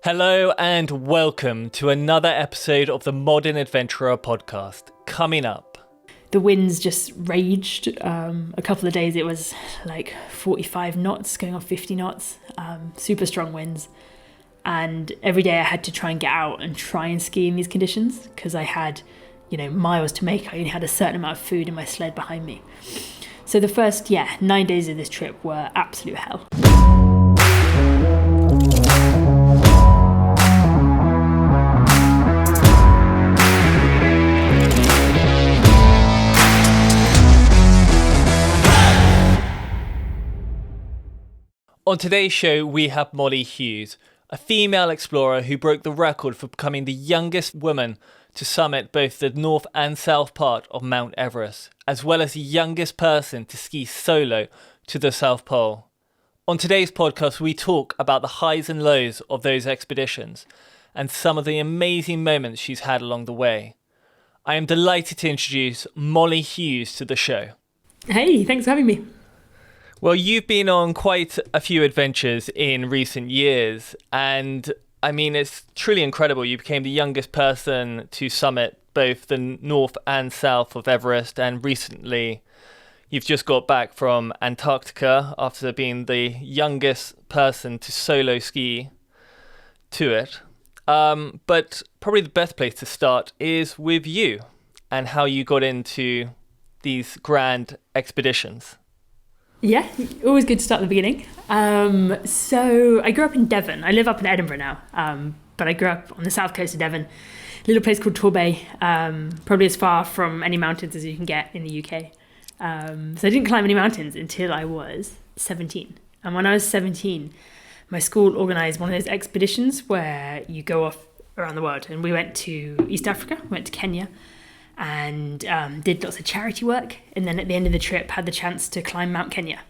Hello and welcome to another episode of the Modern Adventurer podcast. Coming up, the winds just raged. A couple of days it was like 45 knots, going off 50 knots, super strong winds. And every day I had to try and get out and try and ski in these conditions because I had, miles to make. I only had a certain amount of food in my sled behind me. So the first, 9 days of this trip were absolute hell. On today's show, we have Mollie Hughes, a female explorer who broke the record for becoming the youngest woman to summit both the north and south part of Mount Everest, as well as the youngest person to ski solo to the South Pole. On today's podcast, we talk about the highs and lows of those expeditions and some of the amazing moments she's had along the way. I am delighted to introduce Mollie Hughes to the show. Hey, thanks for having me. Well, you've been on quite a few adventures in recent years, and I mean, it's truly incredible. You became the youngest person to summit both the north and south of Everest, and recently you've just got back from Antarctica after being the youngest person to solo ski to it. But probably the best place to start is with you and how you got into these grand expeditions. Yeah, always good to start at the beginning. So I grew up in Devon. I live up in Edinburgh now, but I grew up on the south coast of Devon, a little place called Torbay, probably as far from any mountains as you can get in the UK. So I didn't climb any mountains until I was 17. And when I was 17, my school organised one of those expeditions where you go off around the world. And we went to East Africa, went to Kenya, and did lots of charity work, and then at the end of the trip had the chance to climb Mount Kenya.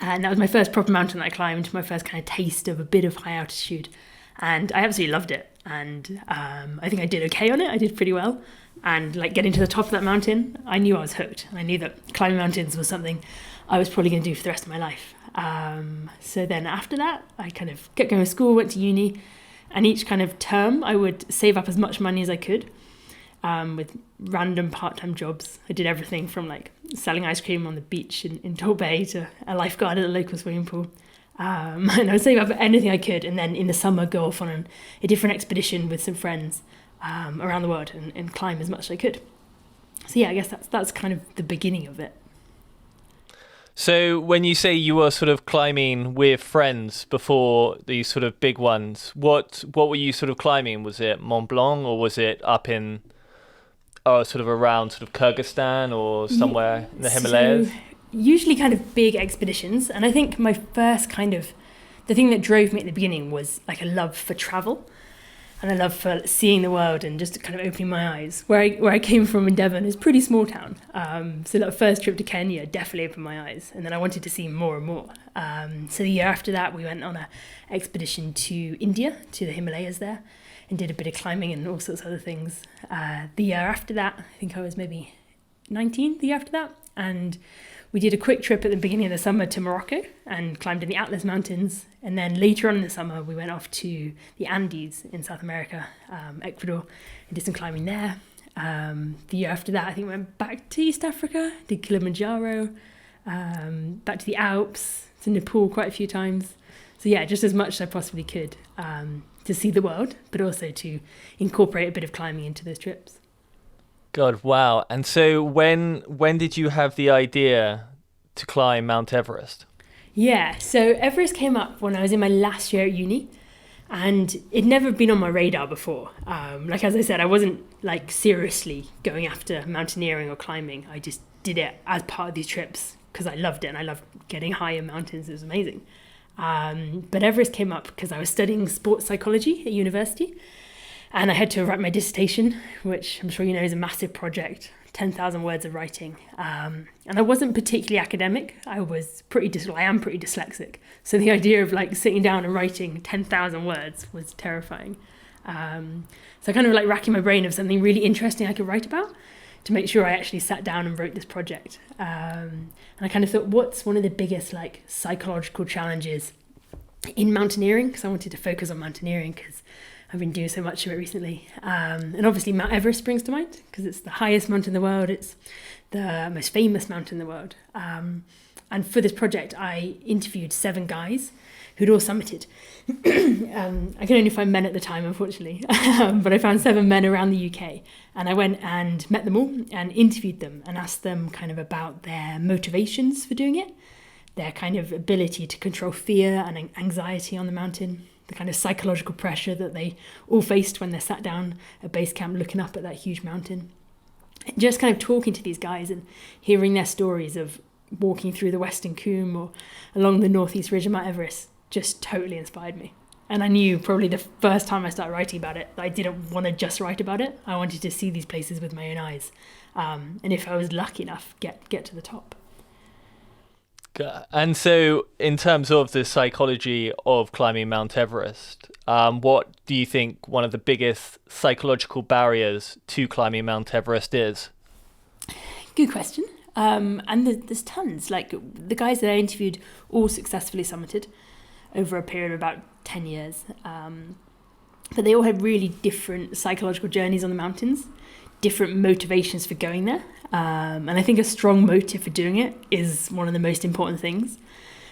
And that was my first proper mountain that I climbed, my first kind of taste of a bit of high altitude, and I absolutely loved it. And I think I did okay on it. I did pretty well, and like getting to the top of that mountain, I knew I was hooked. I knew that climbing mountains was something I was probably going to do for the rest of my life. So then after that, I kind of kept going to school, went to uni, and each kind of term I would save up as much money as I could. With random part-time jobs. I did everything from like selling ice cream on the beach in Torbay to a lifeguard at the local swimming pool. And I would save up anything I could, and then in the summer go off on a different expedition with some friends around the world and climb as much as I could. So yeah, I guess that's kind of the beginning of it. So when you say you were sort of climbing with friends before these sort of big ones, what were you sort of climbing? Was it Mont Blanc, or was it up in sort of around sort of Kyrgyzstan or somewhere in the Himalayas? So, usually kind of big expeditions. And I think my first the thing that drove me at the beginning was like a love for travel and a love for seeing the world and just kind of opening my eyes. Where I came from in Devon is a pretty small town. So that first trip to Kenya definitely opened my eyes. And then I wanted to see more and more. So the year after that, we went on an expedition to India, to the Himalayas there, and did a bit of climbing and all sorts of other things. The year after that, I think I was maybe 19 the year after that, and we did a quick trip at the beginning of the summer to Morocco and climbed in the Atlas Mountains. And then later on in the summer, we went off to the Andes in South America, Ecuador, and did some climbing there. The year after that, I think we went back to East Africa, did Kilimanjaro, back to the Alps, to Nepal quite a few times. So yeah, just as much as I possibly could. To see the world, but also to incorporate a bit of climbing into those trips. God, wow. And so when did you have the idea to climb Mount Everest? Yeah, so Everest came up when I was in my last year at uni, and it'd never been on my radar before. Like as I said, I wasn't like seriously going after mountaineering or climbing. I just did it as part of these trips because I loved it, and I loved getting high in mountains. It was amazing. But Everest came up because I was studying sports psychology at university, and I had to write my dissertation, which I'm sure you know is a massive project, 10,000 words of writing. And I wasn't particularly academic. I am pretty dyslexic. So the idea of like sitting down and writing 10,000 words was terrifying. So I kind of like racking my brain of something really interesting I could write about to make sure I actually sat down and wrote this project. And I kind of thought, what's one of the biggest like psychological challenges in mountaineering, because I wanted to focus on mountaineering because I've been doing so much of it recently. And obviously Mount Everest springs to mind because it's the highest mountain in the world. It's the most famous mountain in the world. And for this project, I interviewed 7 guys who'd all summited. I could only find men at the time, unfortunately, but I found 7 men around the UK. And I went and met them all and interviewed them and asked them kind of about their motivations for doing it, their kind of ability to control fear and anxiety on the mountain, the kind of psychological pressure that they all faced when they're sat down at base camp looking up at that huge mountain. Just kind of talking to these guys and hearing their stories of walking through the Western Coombe or along the northeast ridge of Mount Everest just totally inspired me. And I knew probably the first time I started writing about it, I didn't want to just write about it. I wanted to see these places with my own eyes. And if I was lucky enough, get to the top. And so in terms of the psychology of climbing Mount Everest, what do you think one of the biggest psychological barriers to climbing Mount Everest is? Good question. And there's tons. Like the guys that I interviewed all successfully summited over a period of about 10 years. But they all had really different psychological journeys on the mountains, different motivations for going there. And I think a strong motive for doing it is one of the most important things.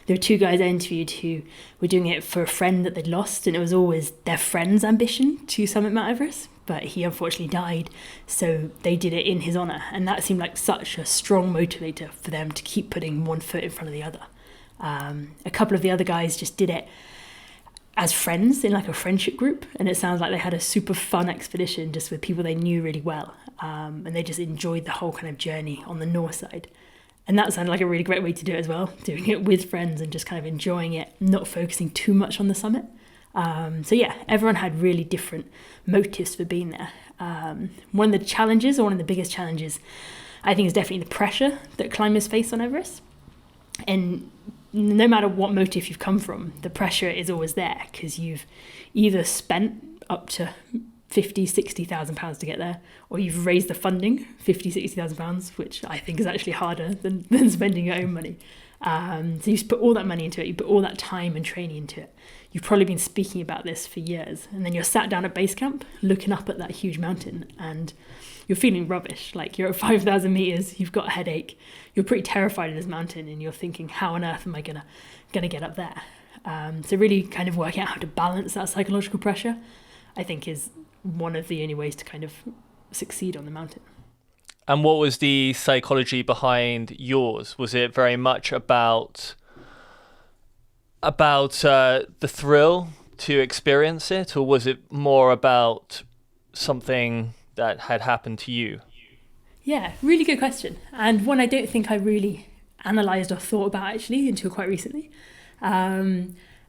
There were 2 guys I interviewed who were doing it for a friend that they'd lost, and it was always their friend's ambition to summit Mount Everest, but he unfortunately died, so they did it in his honour, and that seemed like such a strong motivator for them to keep putting one foot in front of the other. A couple of the other guys just did it as friends in like a friendship group, and it sounds like they had a super fun expedition just with people they knew really well, and they just enjoyed the whole kind of journey on the north side. And that sounded like a really great way to do it as well, doing it with friends and just kind of enjoying it, not focusing too much on the summit. So yeah, everyone had really different motives for being there. One of the challenges, or one of the biggest challenges, I think is definitely the pressure that climbers face on Everest. And no matter what motive you've come from, the pressure is always there because you've either spent up to 50, 60,000 pounds to get there, or you've raised the funding, 50, 60,000 pounds, which I think is actually harder than spending your own money. So you've put all that money into it, you put all that time and training into it. You've probably been speaking about this for years, and then you're sat down at base camp looking up at that huge mountain and you're feeling rubbish. Like you're at 5,000 meters, you've got a headache, you're pretty terrified of this mountain, and you're thinking, how on earth am I gonna get up there? So really kind of working out how to balance that psychological pressure, I think, is one of the only ways to kind of succeed on the mountain. And what was the psychology behind yours? Was it very much about the thrill to experience it, or was it more about something that had happened to you? Yeah, really good question. And one I don't think I really analysed or thought about actually until quite recently.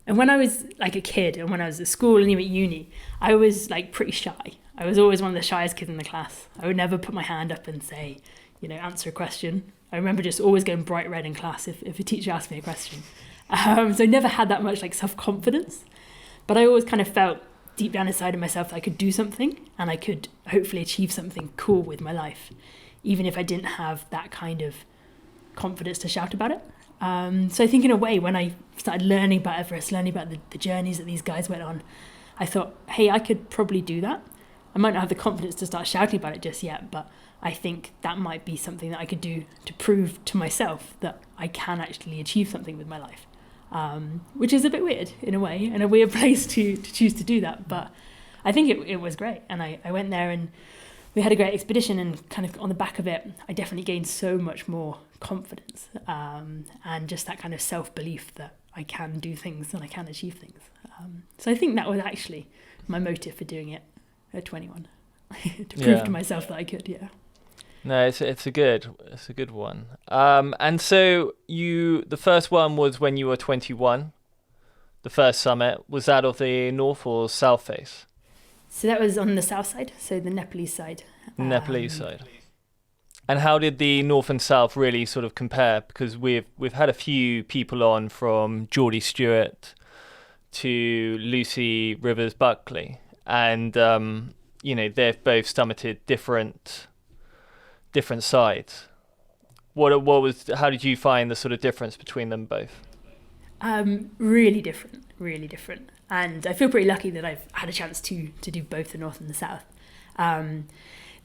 And when I was like a kid and when I was at school and even at uni, I was like pretty shy. I was always one of the shyest kids in the class. I would never put my hand up and say, answer a question. I remember just always going bright red in class if a teacher asked me a question. So I never had that much like self-confidence, but I always kind of felt deep down inside of myself that I could do something and I could hopefully achieve something cool with my life, even if I didn't have that kind of confidence to shout about it. So I think in a way, when I started learning about Everest, learning about the journeys that these guys went on, I thought, hey, I could probably do that. I might not have the confidence to start shouting about it just yet, but I think that might be something that I could do to prove to myself that I can actually achieve something with my life, which is a bit weird in a way, and a weird place to choose to do that. But I think it was great. And I went there and we had a great expedition, and kind of on the back of it, I definitely gained so much more confidence and just that kind of self-belief that I can do things and I can achieve things. So I think that was actually my motive for doing it at 21, to prove to myself that I could. Yeah. No, it's a good one. And so the first one was when you were 21. The first summit, was that of the north or south face? So that was on the south side, so the Nepalese side. Nepalese side. And how did the north and south really sort of compare? Because we've had a few people on, from Geordie Stewart to Lucy Rivers Buckley, and they've both summited different sides. How did you find the sort of difference between them both? Really different. really different. And I feel pretty lucky that I've had a chance to do both the north and the south.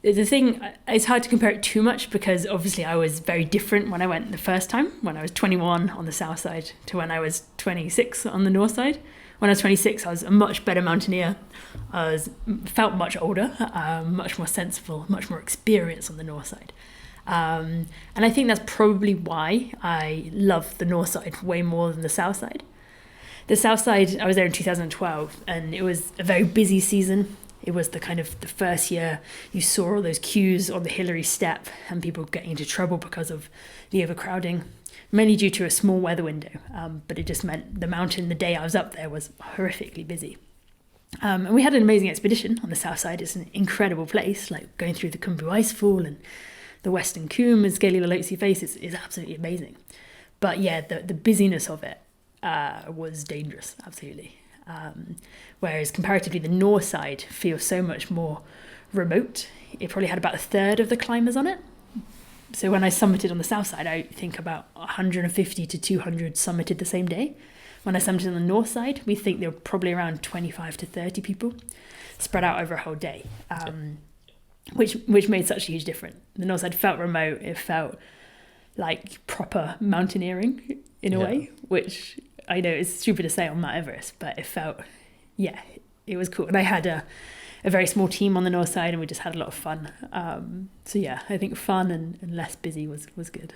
The thing, it's hard to compare it too much because obviously I was very different when I went the first time, when I was 21 on the south side to when I was 26 on the north side. When I was 26, I was a much better mountaineer. Felt much older, much more sensible, much more experienced on the north side. And I think that's probably why I love the north side way more than the south side. The south side, I was there in 2012, and it was a very busy season. It was the first year you saw all those queues on the Hillary Step and people getting into trouble because of the overcrowding, mainly due to a small weather window. But it just meant the mountain, the day I was up there, was horrifically busy. And we had an amazing expedition on the south side. It's an incredible place, like going through the Khumbu Icefall and the Western Coombe and scaling the Lhotse Face is absolutely amazing. But yeah, the busyness of it was dangerous, absolutely. Whereas comparatively the north side feels so much more remote. It probably had about a third of the climbers on it. So when I summited on the south side, I think about 150 to 200 summited the same day. When I summited on the north side, we think there were probably around 25 to 30 people spread out over a whole day, which made such a huge difference. The north side felt remote. It felt like proper mountaineering in a way, which I know is stupid to say on Mount Everest, but it felt, it was cool. And I had a very small team on the north side, and we just had a lot of fun. So yeah, I think fun and less busy was good.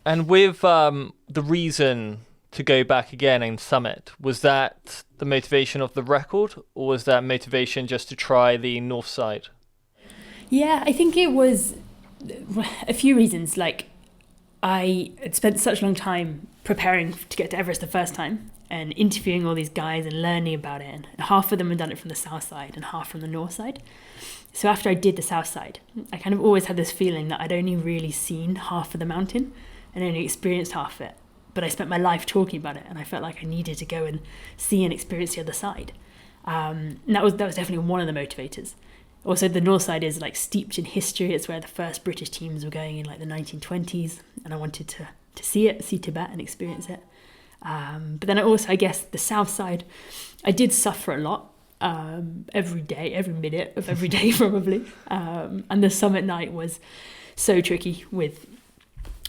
And with the reason to go back again and summit, was that the motivation of the record, or was that motivation just to try the north side? Yeah, I think it was a few reasons. Like, I had spent such a long time preparing to get to Everest the first time and interviewing all these guys and learning about it. And half of them had done it from the south side and half from the north side. So after I did the south side, I kind of always had this feeling that I'd only really seen half of the mountain and only experienced half of it. But I spent my life talking about it, and I felt like I needed to go and see and experience the other side. And that was definitely one of the motivators. Also, the north side is like steeped in history. It's where the first British teams were going in like the 1920s, and I wanted to see Tibet and experience it. But then I guess the south side, I did suffer a lot, every day, every minute of every day probably. And the summit night was so tricky with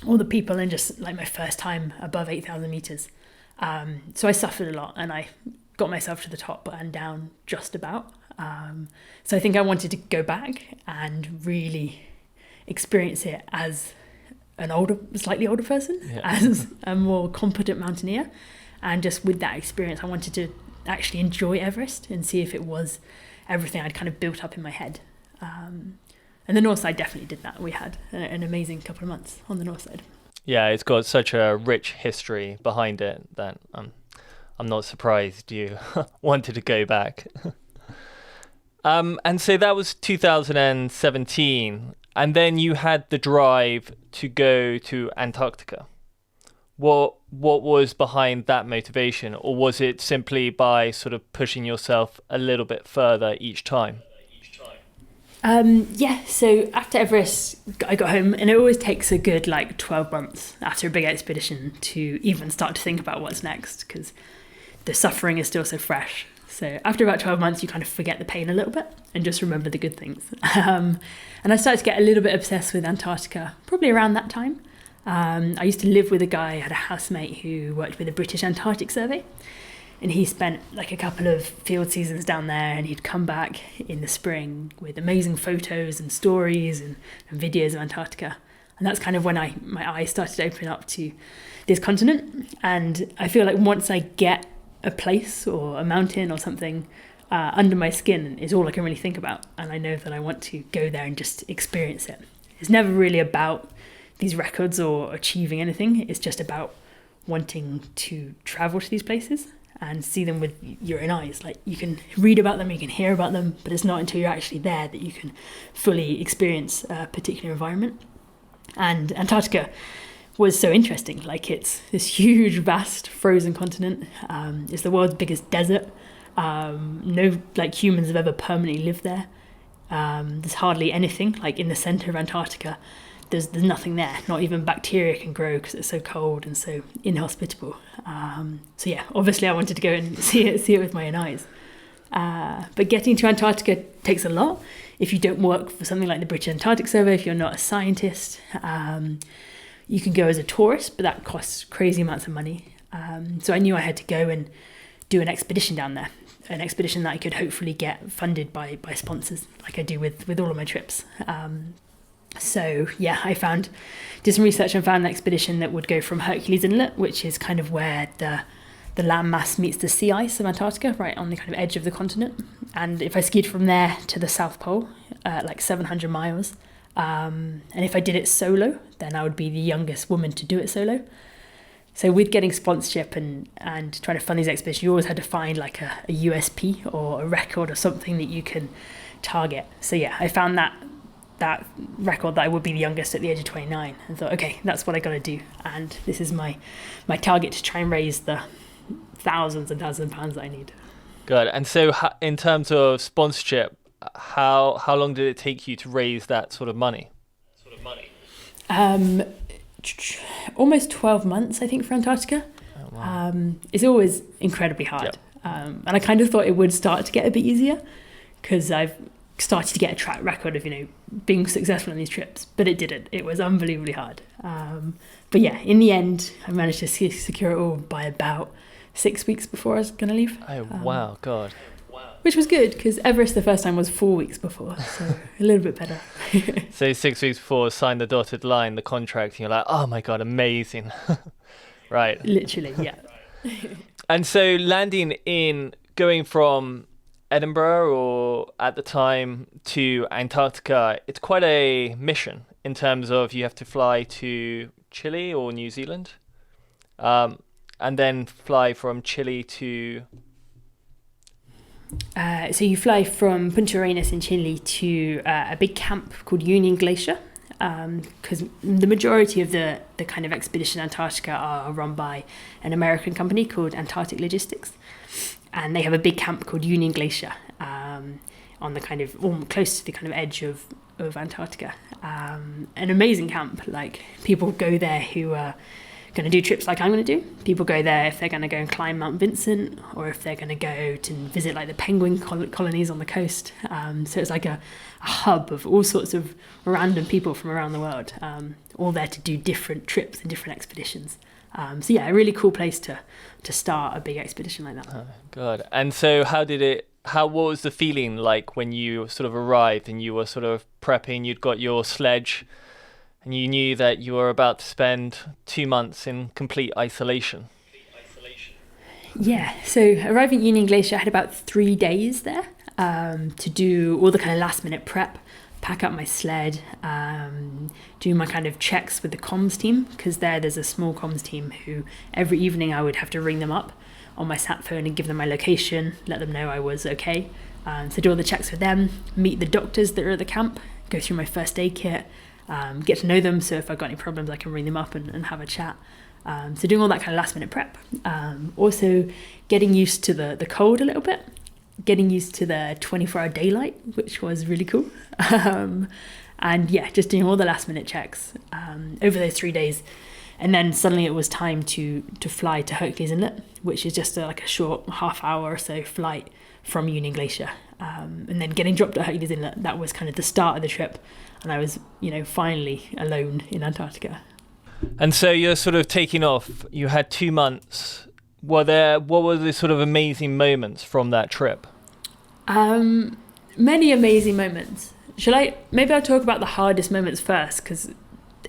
all the people and just like my first time above 8,000 meters. So I suffered a lot, and I got myself to the top and down just about. So I think I wanted to go back and really experience it as an slightly older person, as a more competent mountaineer. And just with that experience, I wanted to actually enjoy Everest and see if it was everything I'd kind of built up in my head. And the north side definitely did that. We had an amazing couple of months on the north side. Yeah, it's got such a rich history behind it that I'm not surprised you wanted to go back. And so that was 2017, and then you had the drive to go to Antarctica. What was behind that motivation, or was it simply by sort of pushing yourself a little bit further each time? So after Everest, I got home, and it always takes a good 12 months after a big expedition to even start to think about what's next, because the suffering is still so fresh. So after about 12 months, you kind of forget the pain a little bit and just remember the good things. And I started to get a little bit obsessed with Antarctica, probably around that time. I used to live with a guy, I had a housemate who worked with the British Antarctic Survey. And he spent a couple of field seasons down there, and he'd come back in the spring with amazing photos and stories and videos of Antarctica. And that's kind of when my eyes started opening up to this continent. And I feel like once I get a place or a mountain or something under my skin is all I can really think about. And I know that I want to go there and just experience it. It's never really about these records or achieving anything. It's just about wanting to travel to these places and see them with your own eyes. Like, you can read about them, you can hear about them, but it's not until you're actually there that you can fully experience a particular environment. And Antarctica was so interesting. Like, it's this huge, vast, frozen continent. It's the world's biggest desert. No humans have ever permanently lived there. There's hardly anything. Like, in the center of Antarctica, there's nothing there. Not even bacteria can grow because it's so cold and so inhospitable. So yeah, obviously I wanted to go and see it with my own eyes. But getting to Antarctica takes a lot. If you don't work for something like the British Antarctic Survey, if you're not a scientist, you can go as a tourist, but that costs crazy amounts of money. So I knew I had to go and do an expedition down there, an expedition that I could hopefully get funded by sponsors, like I do with all of my trips. So yeah, did some research and found an expedition that would go from Hercules Inlet, which is kind of where the land mass meets the sea ice of Antarctica, right on the kind of edge of the continent. And if I skied from there to the South Pole, like 700 miles, and if I did it solo, then I would be the youngest woman to do it solo. So with getting sponsorship and trying to fund these expeditions, you always had to find like a USP or a record or something that you can target. So yeah, I found that record that I would be the youngest at the age of 29 and thought, okay, that's what I got to do. And this is my target, to try and raise the thousands and thousands of pounds that I need. Good. And so in terms of sponsorship, how long did it take you to raise that sort of money? Almost 12 months, I think, for Antarctica. Oh, wow. It's always incredibly hard. Yep. And I kind of thought it would start to get a bit easier because I've started to get a track record of, being successful on these trips, but it didn't. It was unbelievably hard. But yeah, in the end, I managed to secure it all by about 6 weeks before I was going to leave. Oh, wow, God. Which was good, because Everest the first time was 4 weeks before, so a little bit better. So 6 weeks before, sign the dotted line, the contract, and you're like, oh my God, amazing. Right. Literally, yeah. And so going from Edinburgh or at the time to Antarctica, it's quite a mission in terms of you have to fly to Chile or New Zealand, and then fly from Chile to... So you fly from Punta Arenas in Chile to a big camp called Union Glacier, because the majority of the kind of expedition Antarctica are run by an American company called Antarctic Logistics, and they have a big camp called Union Glacier on the kind of close to the kind of edge of Antarctica. An amazing camp. Like, people go there who are going to do trips like I'm going to do. People go there if they're going to go and climb Mount Vincent, or if they're going to go to visit like the penguin colonies on the coast. So it's like a hub of all sorts of random people from around the world, all there to do different trips and different expeditions. So yeah, a really cool place to start a big expedition like that. Oh, God. And so what was the feeling like when you sort of arrived and you were sort of prepping, you'd got your sledge, and you knew that you were about to spend 2 months in complete isolation? Yeah, so arriving at Union Glacier, I had about 3 days there to do all the kind of last minute prep, pack up my sled, do my kind of checks with the comms team, because there's a small comms team who every evening I would have to ring them up on my sat phone and give them my location, let them know I was okay. So do all the checks with them, meet the doctors that are at the camp, go through my first aid kit, get to know them, so if I've got any problems I can ring them up and have a chat. So doing all that kind of last minute prep. Also getting used to the cold a little bit, getting used to the 24-hour daylight, which was really cool. And yeah, just doing all the last minute checks over those 3 days. And then suddenly it was time to fly to Hercules Inlet, which is just like a short half-hour or so flight from Union Glacier. And then getting dropped at Hercules Inlet, that was kind of the start of the trip. And I was, finally alone in Antarctica. And so you're sort of taking off. You had 2 months. What were the sort of amazing moments from that trip? Many amazing moments. Maybe I'll talk about the hardest moments first, because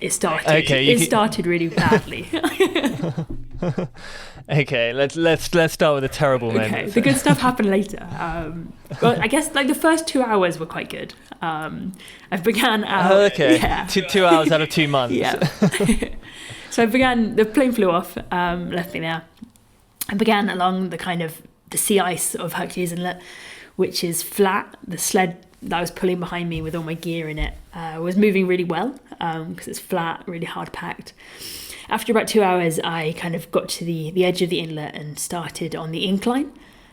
it started really badly. Okay, let's start with the terrible moments. Okay, the good stuff happened later. Well, I guess like the first 2 hours were quite good. I began out. Okay, yeah. 2 hours out of 2 months. Yeah. So the plane flew off, left me there. I began along the sea ice of Hercules Inlet, which is flat. The sled that I was pulling behind me with all my gear in it was moving really well, because it's flat, really hard packed. After about 2 hours, I kind of got to the edge of the inlet and started on the incline.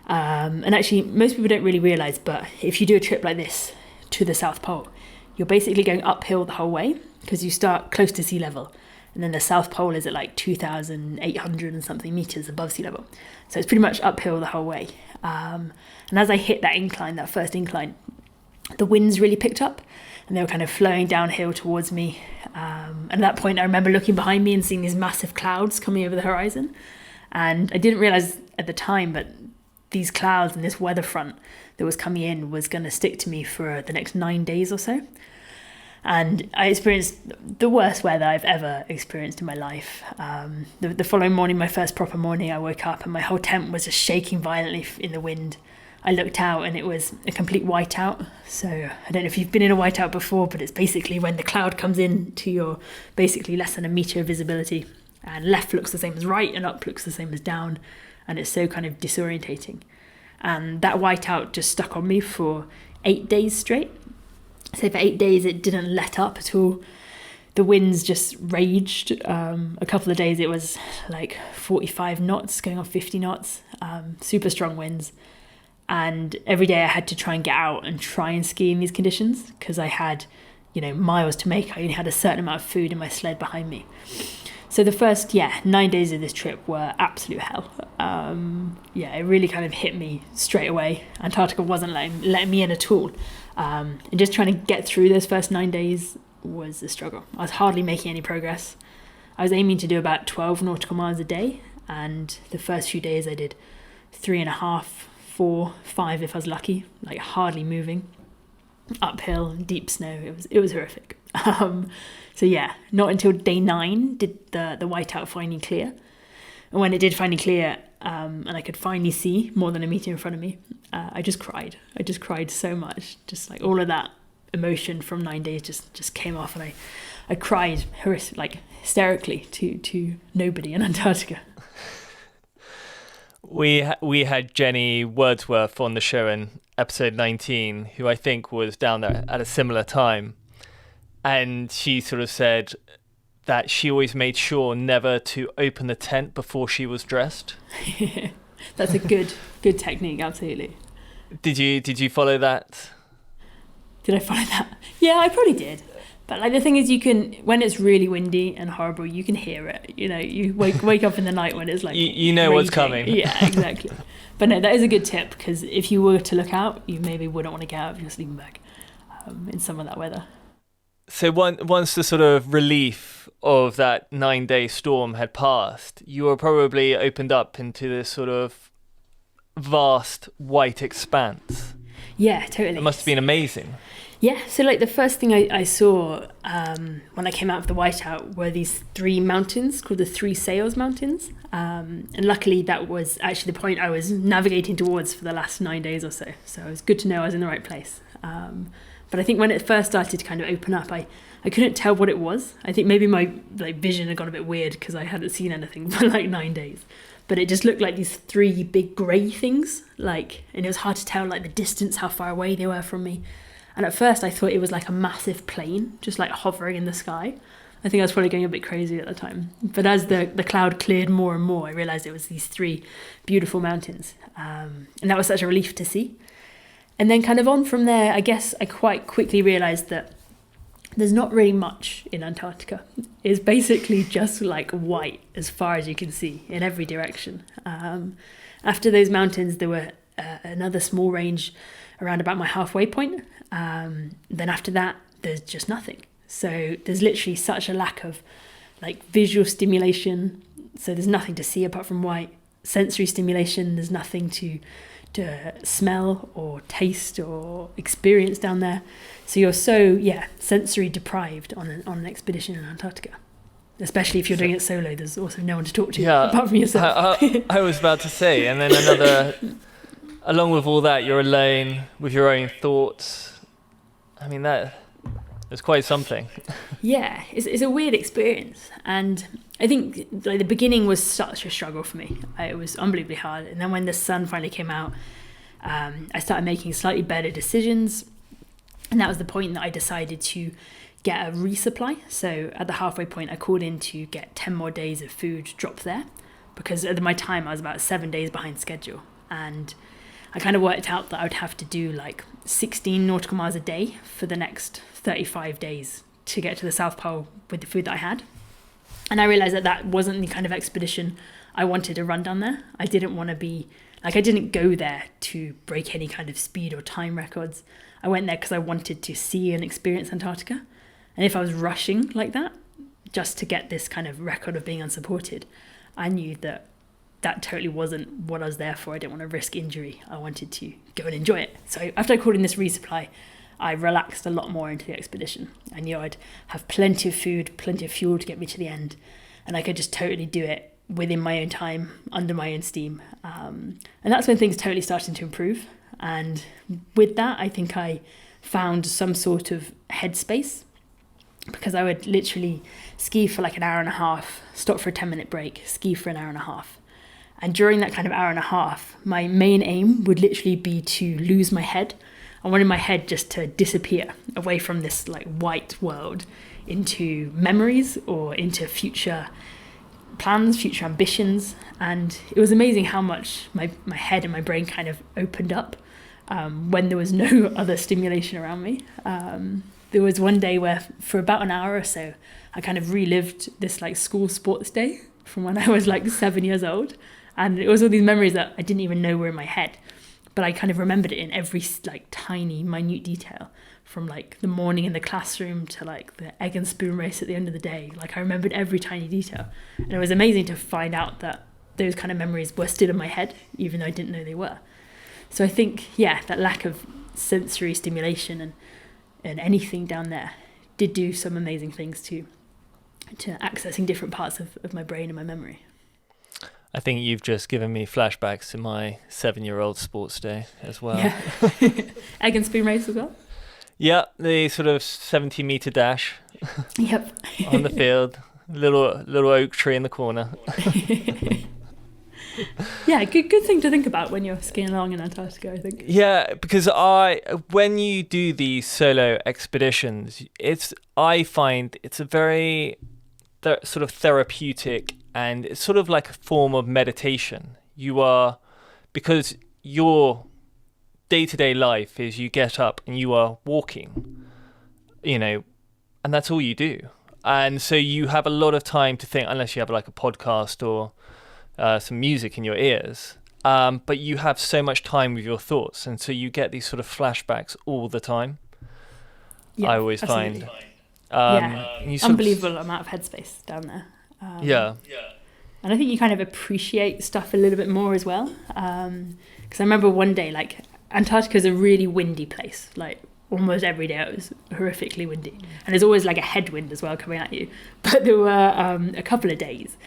And actually, most people don't really realise, but if you do a trip like this to the South Pole, you're basically going uphill the whole way. because you start close to sea level, and then the South Pole is at like 2,800 and something meters above sea level. So it's pretty much uphill the whole way. And as I hit that incline, that first incline, the winds really picked up and they were kind of flowing downhill towards me. And at that point, I remember looking behind me and seeing these massive clouds coming over the horizon. And I didn't realize at the time, but these clouds and this weather front that was coming in was going to stick to me for the next 9 days or so. And I experienced the worst weather I've ever experienced in my life. The following morning, my first proper morning, I woke up and my whole tent was just shaking violently in the wind. I looked out and it was a complete whiteout. So I don't know if you've been in a whiteout before, but it's basically when the cloud comes in to your basically less than a metre of visibility, and left looks the same as right and up looks the same as down. And it's so kind of disorientating. And that whiteout just stuck on me for 8 days straight. So for 8 days, it didn't let up at all. The winds just raged. A couple of days, it was like 45 knots, going on 50 knots, super strong winds. And every day I had to try and get out and try and ski in these conditions because I had, miles to make. I only had a certain amount of food in my sled behind me. So the first, 9 days of this trip were absolute hell. It really kind of hit me straight away. Antarctica wasn't letting me in at all. And just trying to get through those first 9 days was a struggle. I was hardly making any progress. I was aiming to do about 12 nautical miles a day. And the first few days I did 3.5, 4, 5 if I was lucky, like hardly moving. Uphill, deep snow, it was horrific. Not until day 9 did the whiteout finally clear. And when it did finally clear, and I could finally see more than a metre in front of me, I just cried. I just cried so much. Just like all of that emotion from 9 days just came off, and I cried hysterically to nobody in Antarctica. We had Jenny Wordsworth on the show in episode 19, who I think was down there at a similar time. And she sort of said that she always made sure never to open the tent before she was dressed. That's a good technique, absolutely. Did you follow that? Did I follow that? Yeah, I probably did. But the thing is, you can, when it's really windy and horrible, you can hear it. You wake up in the night when it's you know raging. What's coming. Yeah, exactly. But no, that is a good tip, because if you were to look out, you maybe wouldn't want to get out of your sleeping bag in some of that weather. So once the sort of relief of that 9-day storm had passed, you were probably opened up into this sort of vast white expanse. Yeah, totally. It must have been amazing. Yeah, so the first thing I saw when I came out of the whiteout were these 3 mountains called the Three Sails Mountains. And luckily that was actually the point I was navigating towards for the last 9 days or so. So it was good to know I was in the right place. But I think when it first started to kind of open up, I couldn't tell what it was. I think maybe my vision had gone a bit weird because I hadn't seen anything for 9 days. But it just looked like these 3 big grey things, and it was hard to tell the distance, how far away they were from me. And at first I thought it was like a massive plane, just hovering in the sky. I think I was probably going a bit crazy at the time. But as the cloud cleared more and more, I realised it was these 3 beautiful mountains. And that was such a relief to see. And then kind of on from there, I guess I quite quickly realised that there's not really much in Antarctica. It's basically just white as far as you can see in every direction. After those mountains, there were another small range around about my halfway point. Then after that, there's just nothing. So there's literally such a lack of visual stimulation. So there's nothing to see apart from white. Sensory stimulation, there's nothing to smell or taste or experience down there. So you're so sensory deprived on an expedition in Antarctica. Especially if you're doing it solo, there's also no one to talk to apart from yourself. I was about to say, and then another, along with all that, you're alone with your own thoughts. I mean, that is quite something. Yeah, it's a weird experience. And I think the beginning was such a struggle for me. It was unbelievably hard. And then when the sun finally came out, I started making slightly better decisions. And that was the point that I decided to get a resupply. So at the halfway point, I called in to get 10 more days of food dropped there, because at my time I was about 7 days behind schedule. And I kind of worked out that I would have to do 16 nautical miles a day for the next 35 days to get to the South Pole with the food that I had. And I realized that wasn't the kind of expedition I wanted to run down there. I didn't want to be, like, I didn't go there to break any kind of speed or time records. I went there because I wanted to see and experience Antarctica. And if I was rushing like that, just to get this kind of record of being unsupported, I knew that totally wasn't what I was there for. I didn't want to risk injury. I wanted to go and enjoy it. So after I called in this resupply, I relaxed a lot more into the expedition. I knew I'd have plenty of food, plenty of fuel to get me to the end, and I could just totally do it within my own time, under my own steam. And that's when things totally started to improve. And with that, I think I found some sort of headspace, because I would literally ski for like an hour and a half, stop for a 10-minute break, ski for an hour and a half. And during that kind of hour and a half, my main aim would literally be to lose my head. I wanted my head just to disappear away from this like white world into memories or into future plans, future ambitions. And it was amazing how much my head and my brain kind of opened up when there was no other stimulation around me. There was one day where for about an hour or so, I kind of relived this like school sports day from when I was like 7 years old. And it was all these memories that I didn't even know were in my head, but I kind of remembered it in every like tiny, minute detail, from like the morning in the classroom to like the egg and spoon race at the end of the day. Like I remembered every tiny detail. And it was amazing to find out that those kind of memories were still in my head, even though I didn't know they were. So I think, yeah, that lack of sensory stimulation and anything down there did do some amazing things to accessing different parts of my brain and my memory. I think you've just given me flashbacks to my 7-year-old sports day as well. Yeah. Egg and spoon race as well? Yeah, the sort of 70-meter dash. Yep. On the field. Little oak tree in the corner. Yeah, good thing to think about when you're skiing along in Antarctica, I think. Yeah, because when you do these solo expeditions, I find it's a very sort of therapeutic, and it's sort of like a form of meditation. Because your day-to-day life is you get up and you are walking, and that's all you do. And so you have a lot of time to think, unless you have like a podcast or some music in your ears. But you have so much time with your thoughts. And so you get these sort of flashbacks all the time. Yeah, I always absolutely. find. Unbelievable amount of headspace down there. Yeah. And I think you kind of appreciate stuff a little bit more as well. Because I remember one day, like, Antarctica is a really windy place. Like, almost every day it was horrifically windy. And there's always like a headwind as well coming at you. But there were a couple of days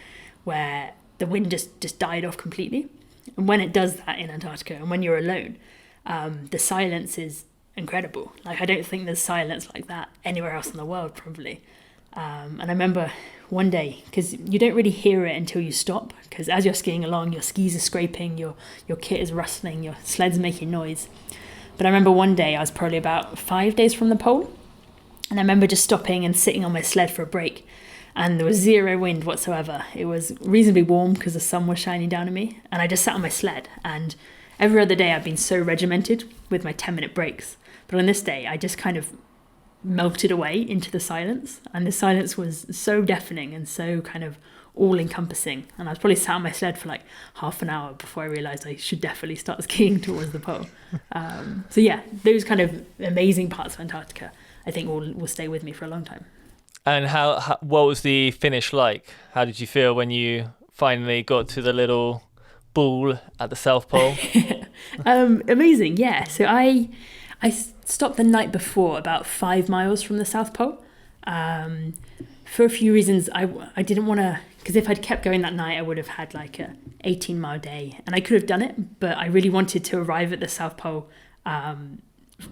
where the wind just died off completely. And when it does that in Antarctica, and when you're alone, the silence is incredible. Like, I don't think there's silence like that anywhere else in the world, probably. And I remember one day, because you don't really hear it until you stop, because as you're skiing along, your skis are scraping, your kit is rustling, your sled's making noise. But I remember one day I was probably about 5 days from the pole, and I remember just stopping and sitting on my sled for a break, and there was zero wind whatsoever. It was reasonably warm because the sun was shining down on me, and I just sat on my sled. And every other day I've been so regimented with my 10-minute breaks, but on this day I just kind of melted away into the silence, and the silence was so deafening and so kind of all-encompassing, and I was probably sat on my sled for like half an hour before I realised I should definitely start skiing towards the pole. So yeah, those kind of amazing parts of Antarctica I think will stay with me for a long time. And what was the finish like? How did you feel when you finally got to the little ball at the South Pole? Amazing, yeah. So I stopped the night before, about 5 miles from the South Pole. For a few reasons, I didn't want to, because if I'd kept going that night, I would have had like a 18-mile day, and I could have done it, but I really wanted to arrive at the South Pole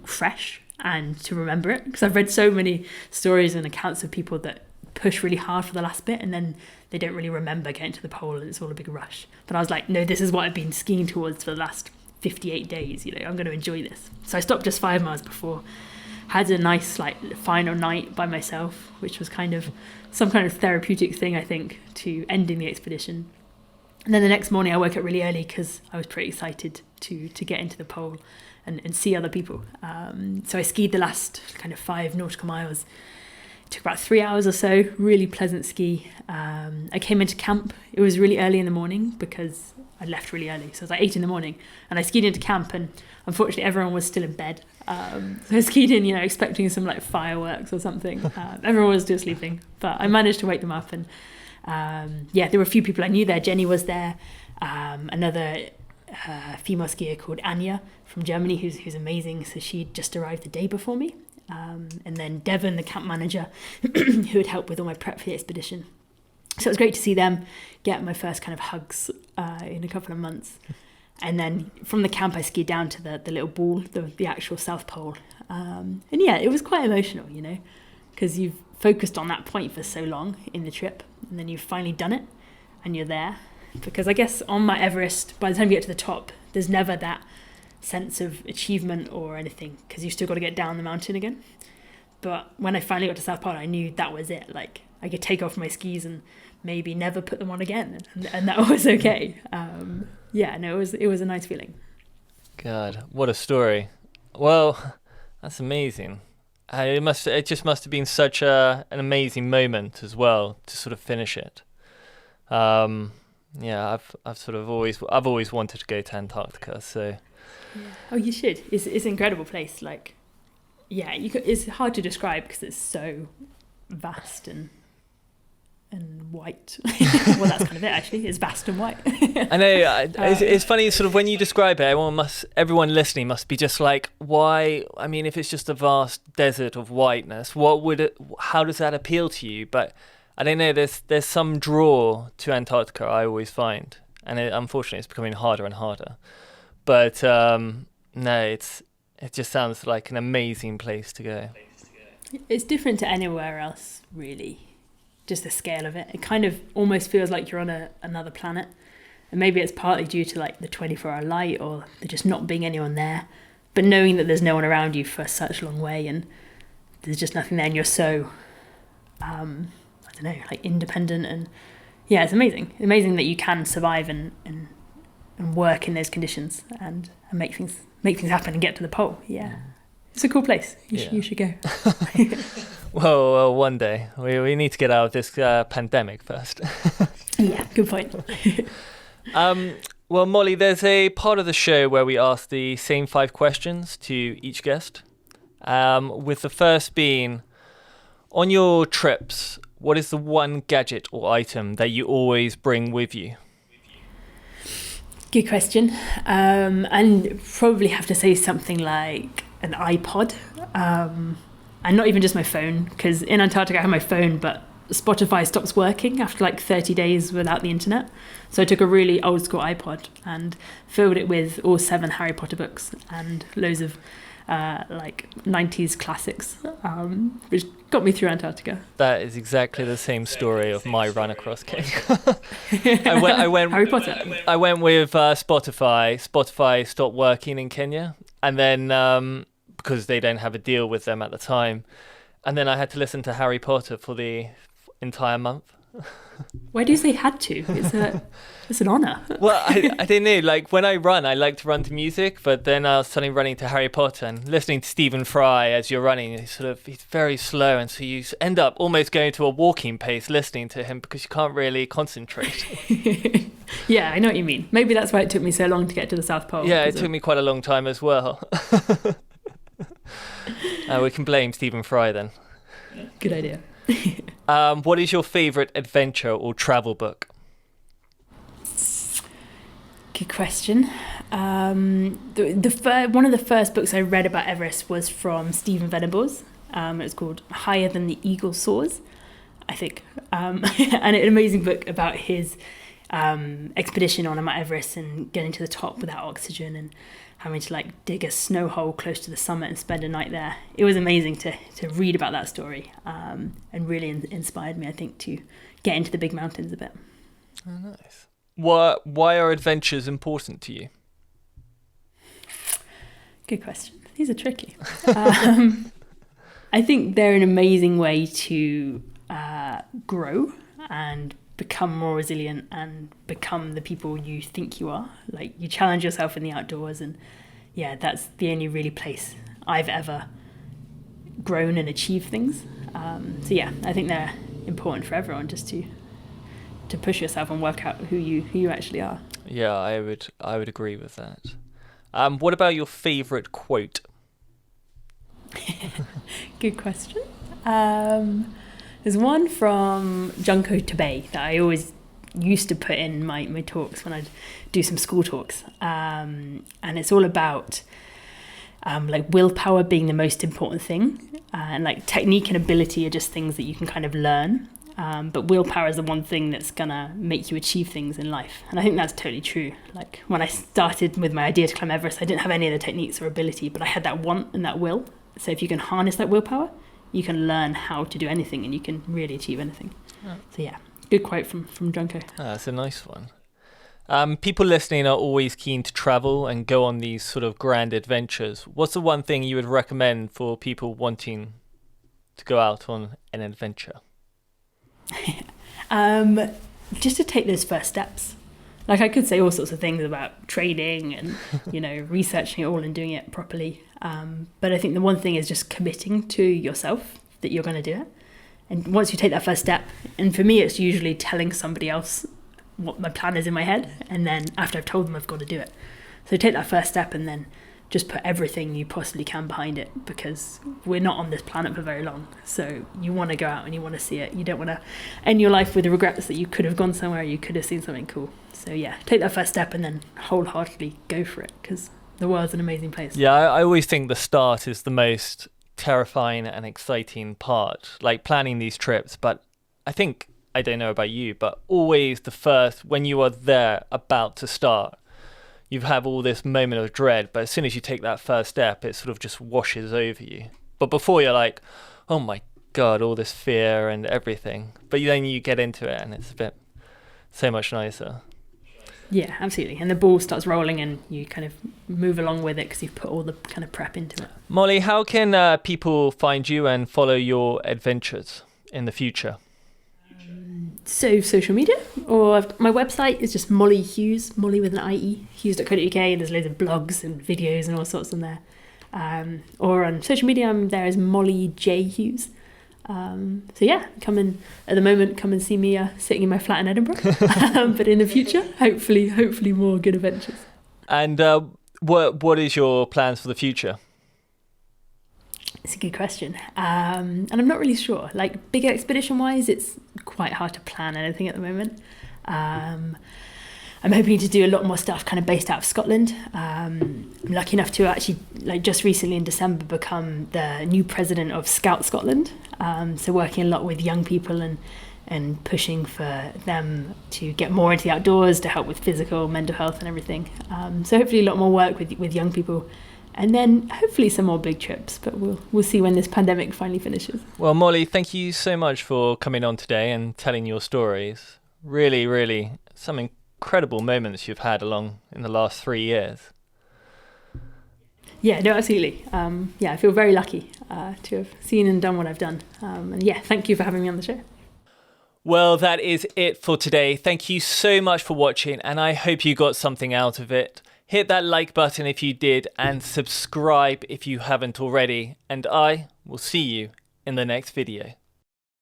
fresh and to remember it, because I've read so many stories and accounts of people that push really hard for the last bit and then they don't really remember getting to the pole and it's all a big rush. But I was like, no, this is what I've been skiing towards for the last 58 days, I'm going to enjoy this. So I stopped just 5 miles before, had a nice like final night by myself, which was kind of some kind of therapeutic thing, I think, to ending the expedition. And then the next morning I woke up really early because I was pretty excited to get into the pole and see other people. So I skied the last kind of 5 nautical miles Took about 3 hours or so, really pleasant ski. I came into camp. It was really early in the morning because I left really early. So it was like 8 in the morning. And I skied into camp, and unfortunately everyone was still in bed. So I skied in, expecting some like fireworks or something. Everyone was still sleeping. But I managed to wake them up. And there were a few people I knew there. Jenny was there. Another female skier called Anya from Germany, who's amazing. So she just arrived the day before me. And then Devon, the camp manager, who had helped with all my prep for the expedition. So it was great to see them, get my first kind of hugs in a couple of months. And then from the camp, I skied down to the little ball, the actual South Pole. It was quite emotional, because you've focused on that point for so long in the trip, and then you've finally done it, and you're there. Because I guess on Mount Everest, by the time you get to the top, there's never that sense of achievement or anything, because you've still got to get down the mountain again. But when I finally got to South Pole, I knew that was it. Like, I could take off my skis and maybe never put them on again, and that was okay. It was a nice feeling. God, what a story. Well, that's amazing. It just must have been such an amazing moment as well to sort of finish it. I've always wanted to go to Antarctica, so. Yeah. Oh, you should. It's an incredible place. Like, it's hard to describe because it's so vast and white. Well, that's kind of it, actually. It's vast and white. I know. It's funny, sort of, when you describe it, everyone listening must be just like, why? I mean, if it's just a vast desert of whiteness, how does that appeal to you? But I don't know. There's some draw to Antarctica, I always find, and unfortunately, it's becoming harder and harder. But it just sounds like an amazing place to go. It's different to anywhere else, really. Just the scale of it. It kind of almost feels like you're on another planet. And maybe it's partly due to like the 24-hour light, or there just not being anyone there. But knowing that there's no one around you for such a long way, and there's just nothing there, and you're so, independent. And it's amazing. Amazing that you can survive and work in those conditions and make things happen and get to the pole. Yeah. It's a cool place. You should go. Well, one day. We need to get out of this pandemic first. Yeah, good point. Well, Mollie, there's a part of the show where we ask the same 5 questions to each guest. With the first being, on your trips, what is the one gadget or item that you always bring with you? Good question. And probably have to say something like an iPod. And not even just my phone, because in Antarctica I have my phone, but Spotify stops working after like 30 days without the internet. So I took a really old school iPod and filled it with all 7 Harry Potter books and loads of 90s classics, which got me through Antarctica. That is exactly the same story of my run across Kenya. I went Harry Potter. I went with Spotify. Spotify stopped working in Kenya, and then because they don't have a deal with them at the time, and then I had to listen to Harry Potter for the entire month. Why do you say had to? It's an honour. Well, I don't know. Like, when I run, I like to run to music, but then I was suddenly running to Harry Potter and listening to Stephen Fry as you're running. He's very slow, and so you end up almost going to a walking pace listening to him because you can't really concentrate. Yeah, I know what you mean. Maybe that's why it took me so long to get to the South Pole. Yeah, it took me quite a long time as well. We can blame Stephen Fry then. Good idea. What is your favourite adventure or travel book? Good question. One of the first books I read about Everest was from Stephen Venables. It was called Higher Than the Eagle Soars, I think. And an amazing book about his expedition on Mount Everest and getting to the top without oxygen and having to dig a snow hole close to the summit and spend a night there. It was amazing to read about that story, and really inspired me, I think, to get into the big mountains a bit. Oh, nice. Why are adventures important to you? Good question. These are tricky. I think they're an amazing way to grow and become more resilient and become the people you think you are. Like, you challenge yourself in the outdoors, and that's the only really place I've ever grown and achieved things. So yeah, I think they're important for everyone, just to push yourself and work out who you actually are. Yeah, I would agree with that. What about your favorite quote? Good question. There's one from Junko Tabei that I always used to put in my talks when I'd do some school talks. And it's all about like willpower being the most important thing. And like technique and ability are just things that you can kind of learn. But willpower is the one thing that's gonna make you achieve things in life. And I think that's totally true. Like when I started with my idea to climb Everest, I didn't have any of the techniques or ability, but I had that want and that will. So if you can harness that willpower, you can learn how to do anything and you can really achieve anything. Oh. So yeah, good quote from Junko. That's a nice one. People listening are always keen to travel and go on these sort of grand adventures. What's the one thing you would recommend for people wanting to go out on an adventure? Just to take those first steps. Like I could say all sorts of things about training and, researching it all and doing it properly. But I think the one thing is just committing to yourself that you're going to do it. And once you take that first step, and for me, it's usually telling somebody else what my plan is in my head. And then after I've told them, I've got to do it. So take that first step and then just put everything you possibly can behind it, because we're not on this planet for very long. So you want to go out and you want to see it. You don't want to end your life with regrets that you could have gone somewhere, you could have seen something cool. So yeah, take that first step and then wholeheartedly go for it, because the world's an amazing place. Yeah, I always think the start is the most terrifying and exciting part, like planning these trips. But I think, I don't know about you, but always the first, when you are there about to start, you have all this moment of dread, but as soon as you take that first step, it sort of just washes over you. But before, you're like, oh my God, all this fear and everything. But then you get into it and it's a bit so much nicer. Yeah, absolutely. And the ball starts rolling and you kind of move along with it because you've put all the kind of prep into it. Mollie, how can people find you and follow your adventures in the future? So social media, or my website is just Mollie Hughes, Mollie with an IE, hughes.co.uk. There's loads of blogs and videos and all sorts on there. Or on social media, I'm there as Mollie J Hughes. So yeah, come and see me sitting in my flat in Edinburgh. But in the future, hopefully more good adventures. And what is your plans for the future? It's a good question. And I'm not really sure. Like big expedition wise, it's quite hard to plan anything at the moment. I'm hoping to do a lot more stuff kind of based out of Scotland. I'm lucky enough to actually, like just recently in December, become the new president of Scout Scotland. So working a lot with young people and pushing for them to get more into the outdoors, to help with physical, mental health and everything. So hopefully a lot more work with young people. And then hopefully some more big trips, but we'll see when this pandemic finally finishes. Well, Mollie, thank you so much for coming on today and telling your stories. Really, really some incredible moments you've had along in the last 3 years. Yeah, no, absolutely. I feel very lucky to have seen and done what I've done. And yeah, thank you for having me on the show. Well, that is it for today. Thank you so much for watching, and I hope you got something out of it. Hit that like button if you did, and subscribe if you haven't already. And I will see you in the next video.